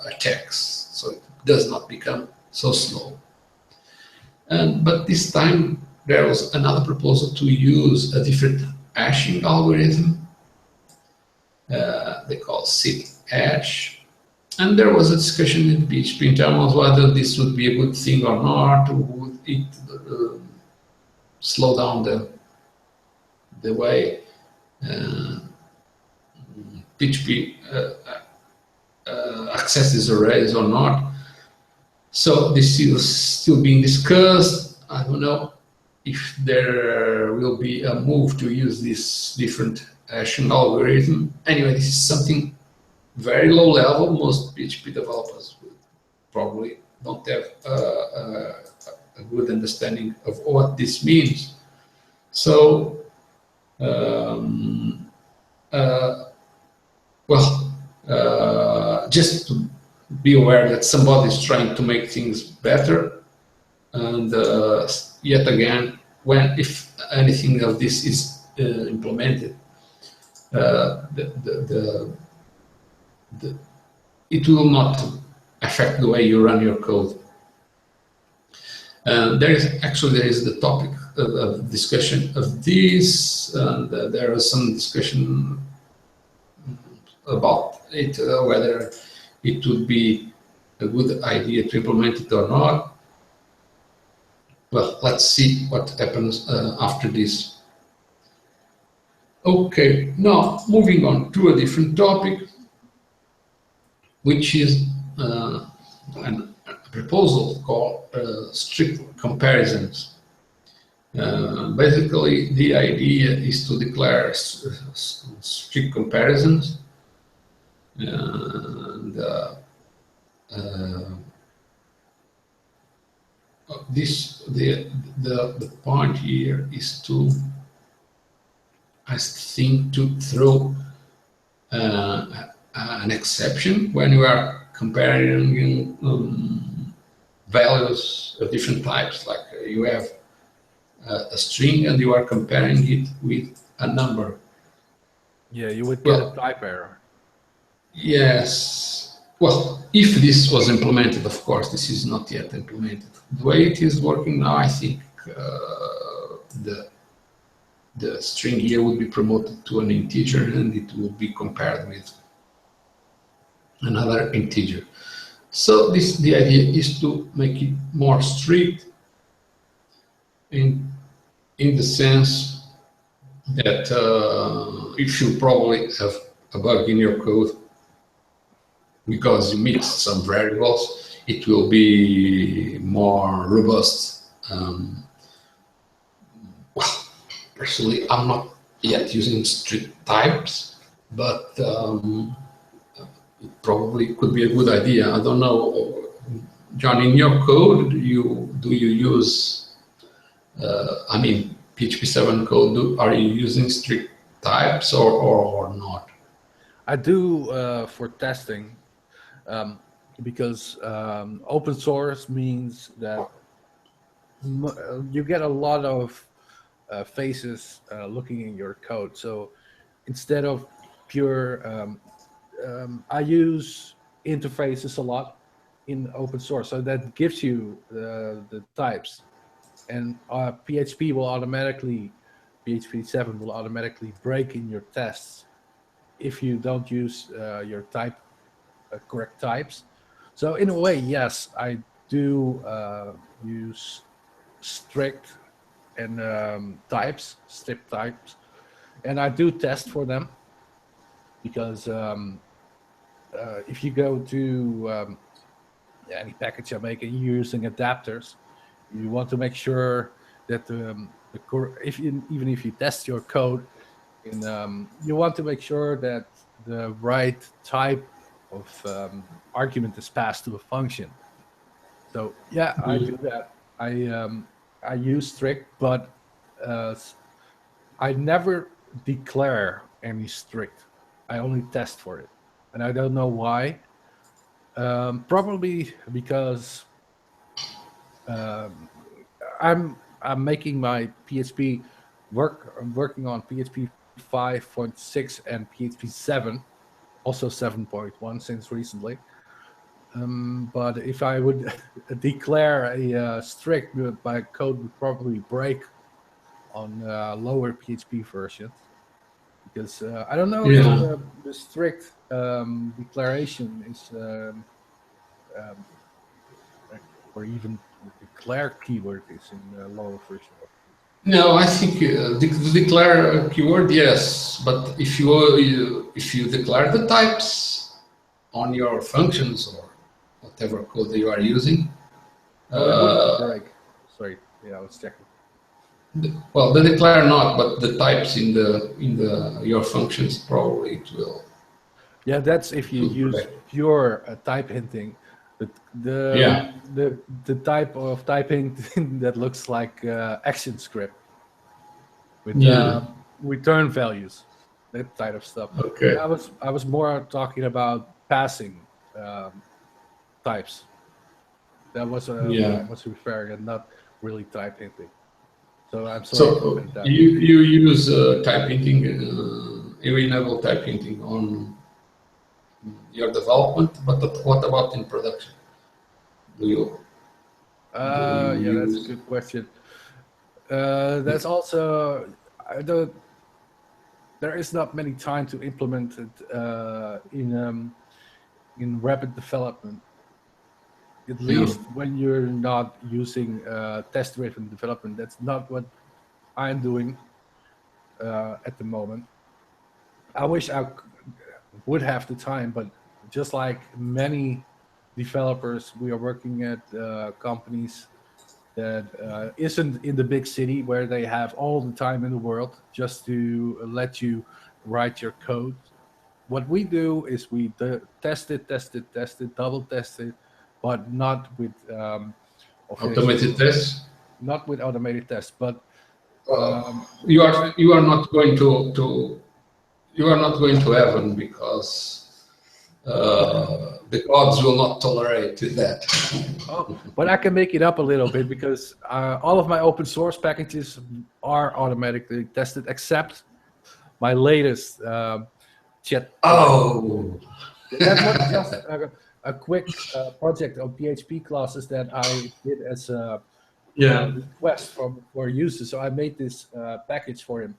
attacks, so it does not become so slow. But this time, there was another proposal to use a different hashing algorithm. They call sit hash. And there was a discussion in PHP internals whether this would be a good thing or not. Would it slow down the way PHP accesses arrays or not? So this is still being discussed. I don't know if there will be a move to use this different hashing algorithm. Anyway, this is something very low level. Most PHP developers probably don't have a good understanding of what this means. So, just to be aware that somebody is trying to make things better, and yet again, if anything of this is implemented, it will not affect the way you run your code. There is the topic of discussion of this, and there is some discussion about it, whether it would be a good idea to implement it or not. Well, let's see what happens after this. Okay, now moving on to a different topic, which is a proposal called strict comparisons. Basically, the idea is to declare strict comparisons, and the point here is to, I think, to throw an exception when you are comparing values of different types. Like you have a string and you are comparing it with a number. Yeah, you would get a type error. Yes. Well, if this was implemented, of course, this is not yet implemented. The way it is working now, I think the string here would be promoted to an integer, and it would be compared with another integer. So the idea is to make it more strict in the sense that if you probably have a bug in your code because you mixed some variables, it will be more robust. Well, personally, I'm not yet using strict types, but it probably could be a good idea. I don't know, John. In your code, do you use? I mean, PHP 7 code. Are you using strict types or not? I do for testing, because open source means that you get a lot of faces looking in your code. So instead of pure, I use interfaces a lot in open source, so that gives you the types, and PHP 7 will automatically break in your tests if you don't use your correct types. So in a way, yes, I do use strict and strict types, and I do test for them, because if you go to any package I'm making using adapters, you want to make sure that even if you test your code, you want to make sure that the right type of argument is passed to a function. So yeah, I do that. I use strict, but I never declare any strict. I only test for it, and I don't know why. Probably because I'm making my PHP work. I'm working on PHP 5.6 and PHP 7, also 7.1 since recently. But if I would declare a strict, my code would probably break on lower PHP versions, because I don't know if the strict declaration is or even the declare keyword is in the lower version. No, I think the declare keyword, yes, but if you declare the types on your functions or whatever code you are using, it wouldn't break. Sorry, yeah, I was checking. Well, the declare not, but the types in your functions probably it will. Yeah, that's if you use pure type hinting. But the type of type hinting that looks like action script with return values, that type of stuff. Okay. I was more talking about passing types. That was what I was referring, and not really type hinting. So I'm sorry. So you use type hinting, you enable type hinting on your development, but what about in production? Do you? Yeah, that's a good question. That's also there is not many time to implement it in rapid development. At least when you're not using test-driven development. That's not what I'm doing at the moment. I wish I would have the time, but just like many developers, we are working at companies that isn't in the big city where they have all the time in the world just to let you write your code. What we do is we test it, double test it, but not with Automated tests. Not with automated tests, but you are not going to heaven because the gods will not tolerate that. Oh, but I can make it up a little bit, because all of my open source packages are automatically tested, except my latest chat. Oh, that was just a quick project of PHP classes that I did as a request for users. So I made this package for him,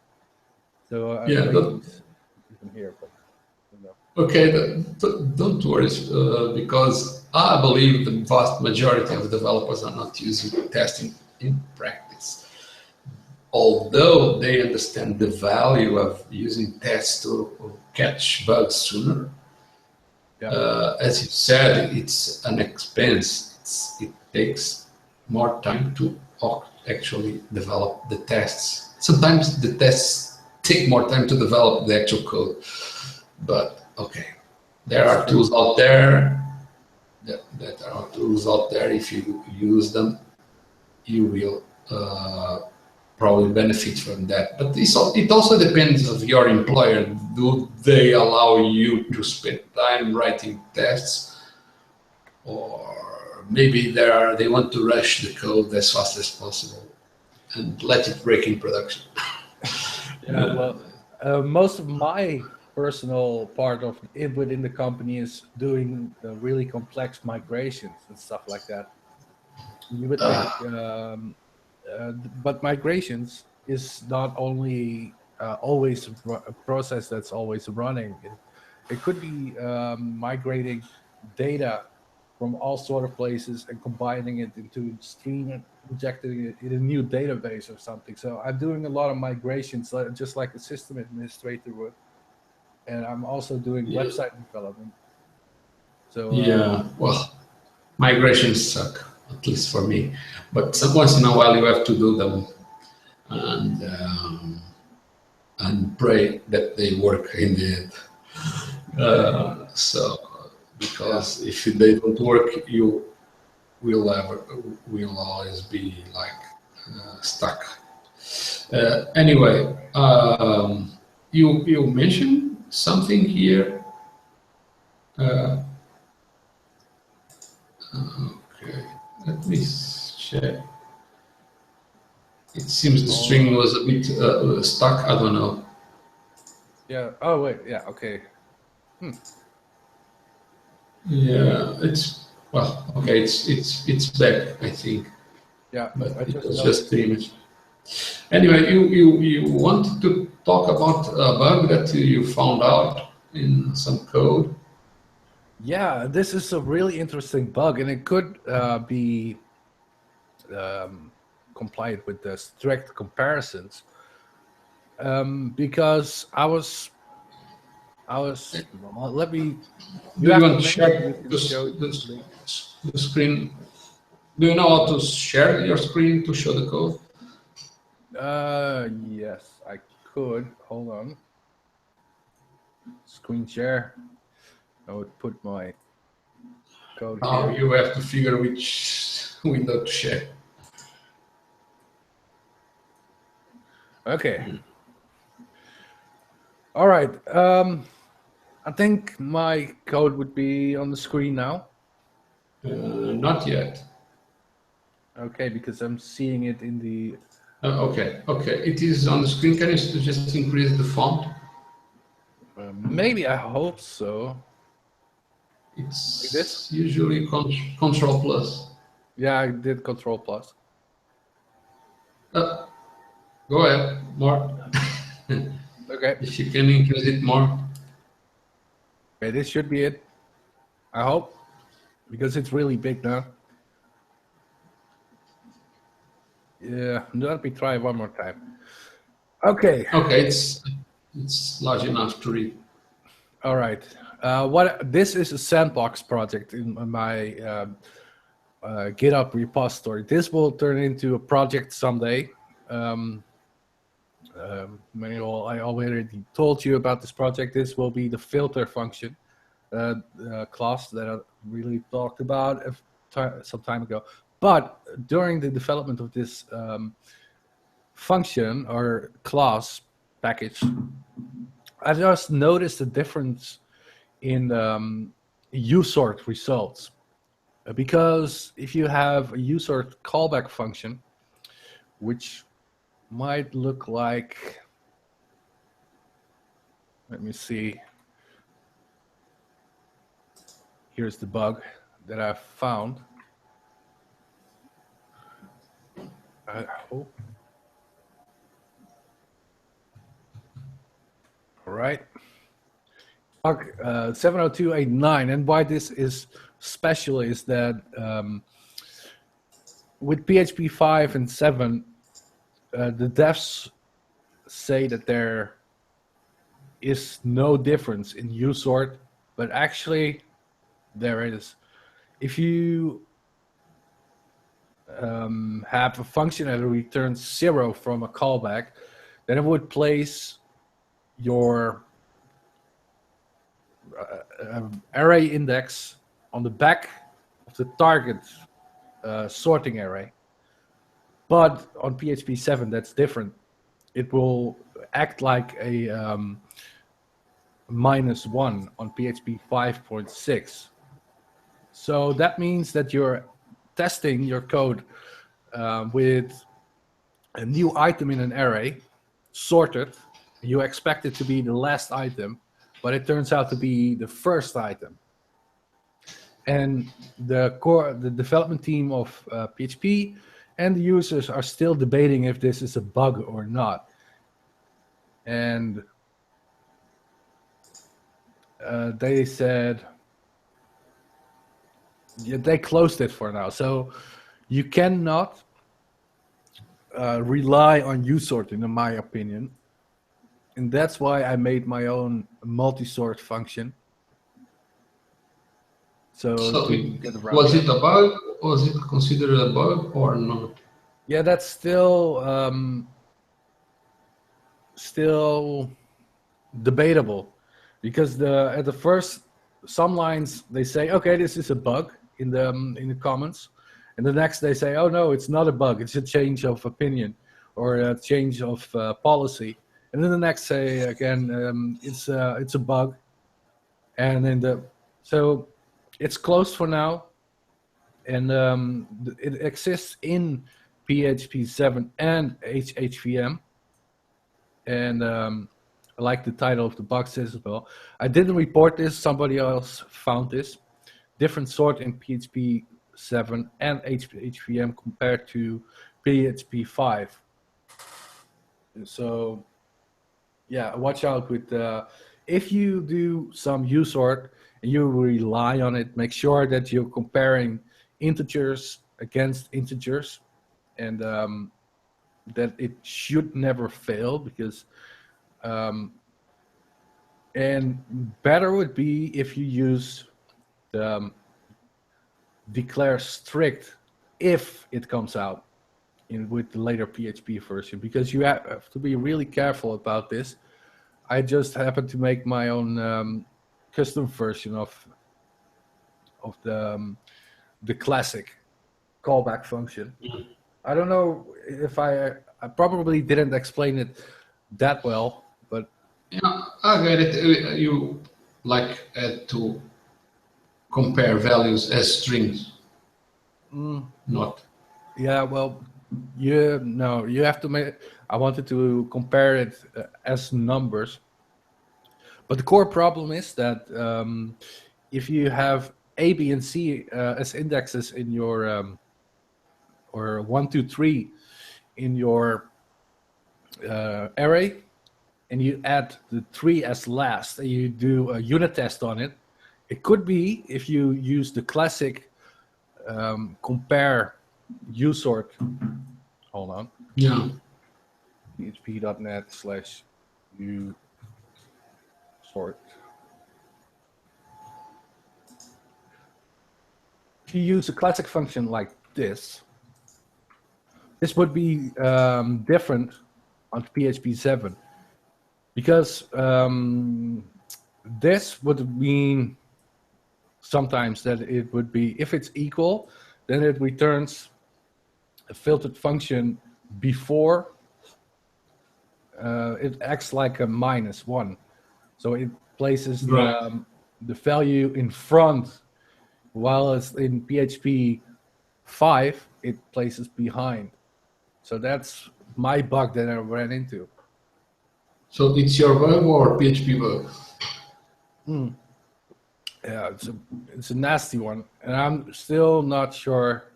So Yeah, ratings even here, but you know. okay, don't worry, because I believe the vast majority of developers are not using testing in practice. Although they understand the value of using tests to catch bugs sooner, Yeah, as you said, it's an expense. It takes more time to actually develop the tests. Sometimes the tests take more time to develop the actual code. But okay, there that's are true. tools out there that are tools out there. If you use them, you will probably benefit from that. But it also depends of your employer. Do they allow you to spend time writing tests, or maybe they want to rush the code as fast as possible and let it break in production? Yeah, well, most of my personal part of it within the company is doing the really complex migrations and stuff like that. You would think, but migrations is not only always a process that's always running. It could be migrating data from all sort of places and combining it into stream and injecting it in a new database or something. So I'm doing a lot of migrations, just like a system administrator would, and I'm also doing Yeah, website development. So yeah. Well, migrations suck, at least for me. But once in a while, you have to do them, and pray that they work in the end. So, yeah, because if they don't work, you will always be like stuck. Anyway, you mentioned something here. Uh, okay, let me check. It seems the hold string on. was a bit stuck. I don't know. Yeah. Oh wait. Yeah. Okay. Hmm. Yeah, it's well, okay. It's back, I think, Yeah. but I it just was just noticed. the image. Anyway, you wanted to talk about a bug that you found out in some code. Yeah, this is a really interesting bug, and it could be um, compliant with the strict comparisons. Because well, let me. You Do you have the want to link. You share can show the link. the screen? Do you know how to share your screen to show the code? Yes, I could. Hold on. Screen share. I would put my code Now here. you have to figure which window to share. Okay. All right. I think my code would be on the screen now. Not yet. Okay, because I'm seeing it in the. Okay, okay. It is on the screen. Can you just increase the font? Maybe I hope so. Like this? It's usually Control plus. Yeah, I did Control Plus. Uh, Go ahead, more. Okay. If you can increase it more. Okay, this should be it. I hope, because it's really big now. Yeah, let me try one more time. Okay. Okay, it's large enough to read. All right. What this is a sandbox project in my GitHub repository. This will turn into a project someday. Um, Manuel, I already told you about this project. This will be the filter function class that I really talked about some time ago. But during the development of this function or class package, I just noticed a difference in usort results. Because if you have a usort callback function, which might look like, let me see, here's the bug that I found. I hope. right? Bug 70289, and why this is special is that with PHP 5 and 7, the devs say that there is no difference in usort, but actually there is. If you have a function that returns 0 from a callback, then it would place your array index on the back of the target sorting array. But on PHP 7, that's different. It will act like a -1 on PHP 5.6. So that means that you're testing your code with a new item in an array, sorted. You expect it to be the last item, but it turns out to be the first item. And the development team of PHP and the users are still debating if this is a bug or not. And they said, yeah, they closed it for now. So you cannot rely on usorting, in my opinion. And that's why I made my own multi-sort function. So Was it a bug? Was it considered a bug or not? Yeah, that's still debatable, because at the first, some lines they say, okay, this is a bug in the comments, and the next they say, oh no, it's not a bug, it's a change of opinion or a change of policy, and then the next say again, it's a bug, and then so it's closed for now, and it exists in PHP 7 and HHVM, and I like the title of the bug says as well. I didn't report this, somebody else found this. Different sort in PHP 7 and HHVM compared to PHP 5. So yeah, watch out with if you do some usort and you rely on it, make sure that you're comparing integers against integers, and that it should never fail, because and better would be if you use the declare strict if it comes out with the later PHP version, because you have to be really careful about this. I just happened to make my own custom version of the classic callback function. I don't know if I probably didn't explain it that well, but yeah, I get it. You like had to compare values as strings, not. Yeah, well, you have to make. I wanted to compare it as numbers, but the core problem is that if you have A, B, and C as indexes in your or 1, 2, 3 in your array, and you add the 3 as last, and you do a unit test on it, it could be, if you use the classic compare usort. Hold on. Yeah. php.net/usort. If you use a classic function like this would be different on PHP 7, because this would mean sometimes that it would be, if it's equal, then it returns a filtered function before it acts like a -1. So it places the value in front, while it's in PHP 5, it places behind. So that's my bug that I ran into. So it's your bug or PHP bug? Yeah, it's a nasty one, and I'm still not sure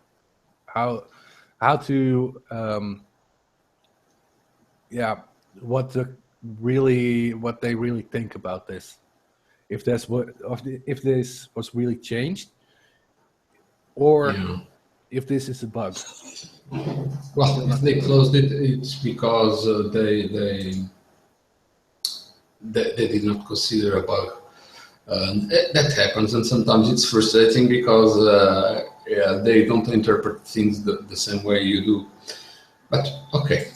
how to what the what they really think about this. If that's if this was really changed, or Yeah. if this is a bug. Well, if they closed it, it's because they did not consider a bug. That happens, and sometimes it's frustrating because yeah, they don't interpret things the same way you do. But okay,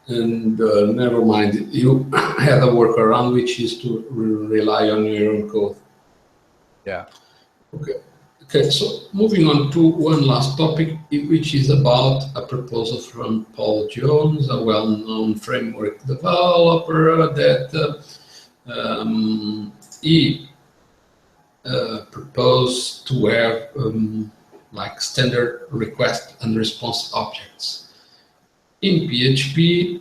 and never mind. You had a workaround, which is to rely on your own code. Yeah. Okay. Okay, so moving on to one last topic, which is about a proposal from Paul Jones, a well-known framework developer that he proposed to have like standard request and response objects. In PHP,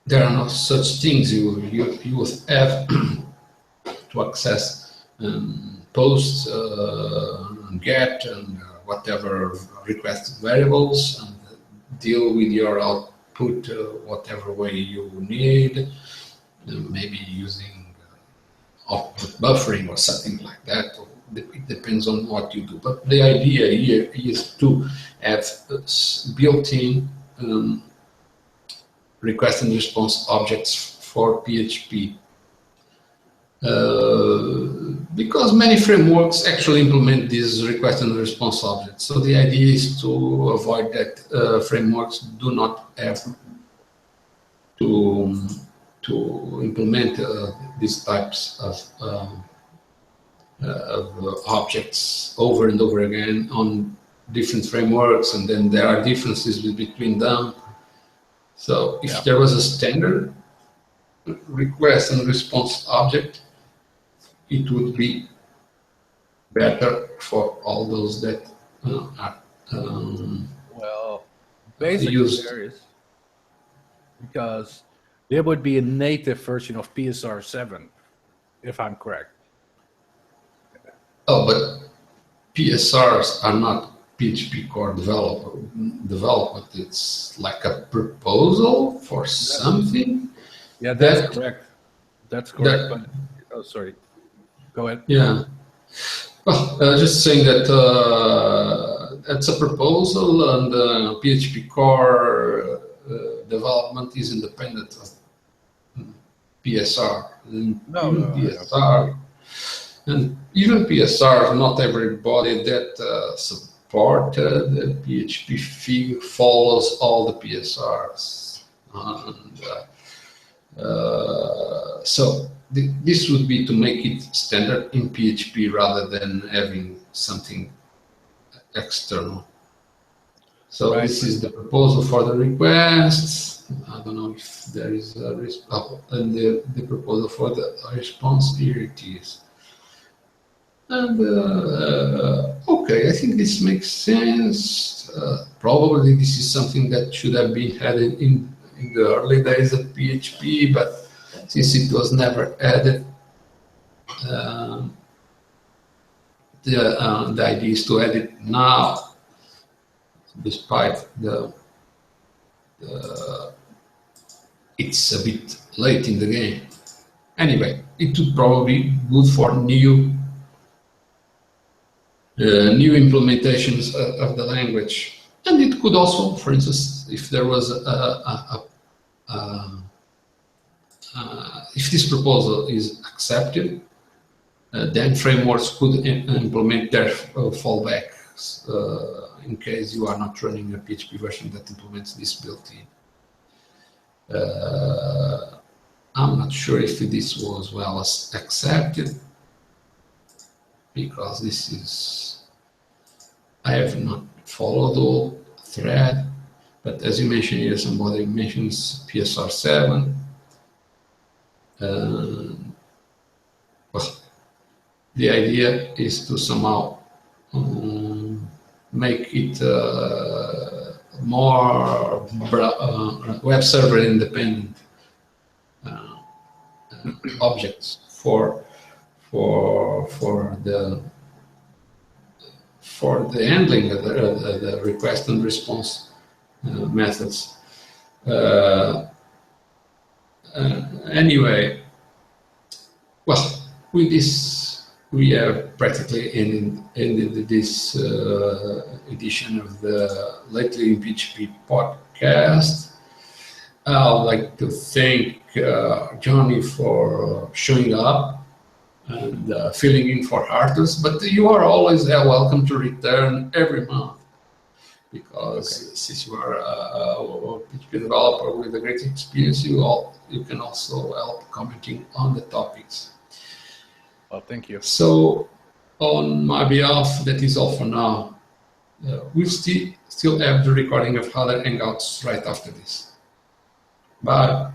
there are no such things. You would have to access post, get, and whatever requested variables, and deal with your output whatever way you need, maybe using output buffering or something like that. It depends on what you do. But the idea here is to have built-in request and response objects for PHP. Because many frameworks actually implement these request and response objects. So the idea is to avoid that frameworks do not have to implement these types of objects over and over again on different frameworks, and then there are differences between them. So if there was a standard request and response object, it would be better for all those that are well, basically used. there is, because there would be a native version of PSR 7, if I'm correct. Oh, but PSRs are not PHP core development. It's like a proposal for something. Yeah, that's correct. That's correct. But oh, sorry. Go ahead. Yeah. Well, just saying that it's a proposal, and PHP core development is independent of PSR. PSR. And even PSR, not everybody that support the PHP fig follows all the PSRs. And, so this would be to make it standard in PHP rather than having something external. So this is the proposal for the request. I don't know if there is a response, and the proposal for the response, here it is. And okay, I think this makes sense. Probably this is something that should have been added in the early days of PHP, but since it was never added, the idea is to add it now, despite it's a bit late in the game. Anyway, it would probably be good for new implementations of the language, and it could also, for instance, if there was if this proposal is accepted, then frameworks could implement their fallbacks in case you are not running a PHP version that implements this built-in. I'm not sure if this was well accepted, because this is, I have not followed all thread, but as you mentioned here, somebody mentions PSR 7. Well, the idea is to somehow make it more web server independent objects for the handling of the request and response methods. Uh, anyway, well, with this, we have practically ended this edition of the Lately in PHP podcast. I'd like to thank Johnny for showing up and filling in for Artus, but you are always welcome to return every month, because since you are a PHP developer with a great experience, you can also help commenting on the topics. Oh, thank you. So, on my behalf, that is all for now. We'll still have the recording of other Hangouts right after this. Bye.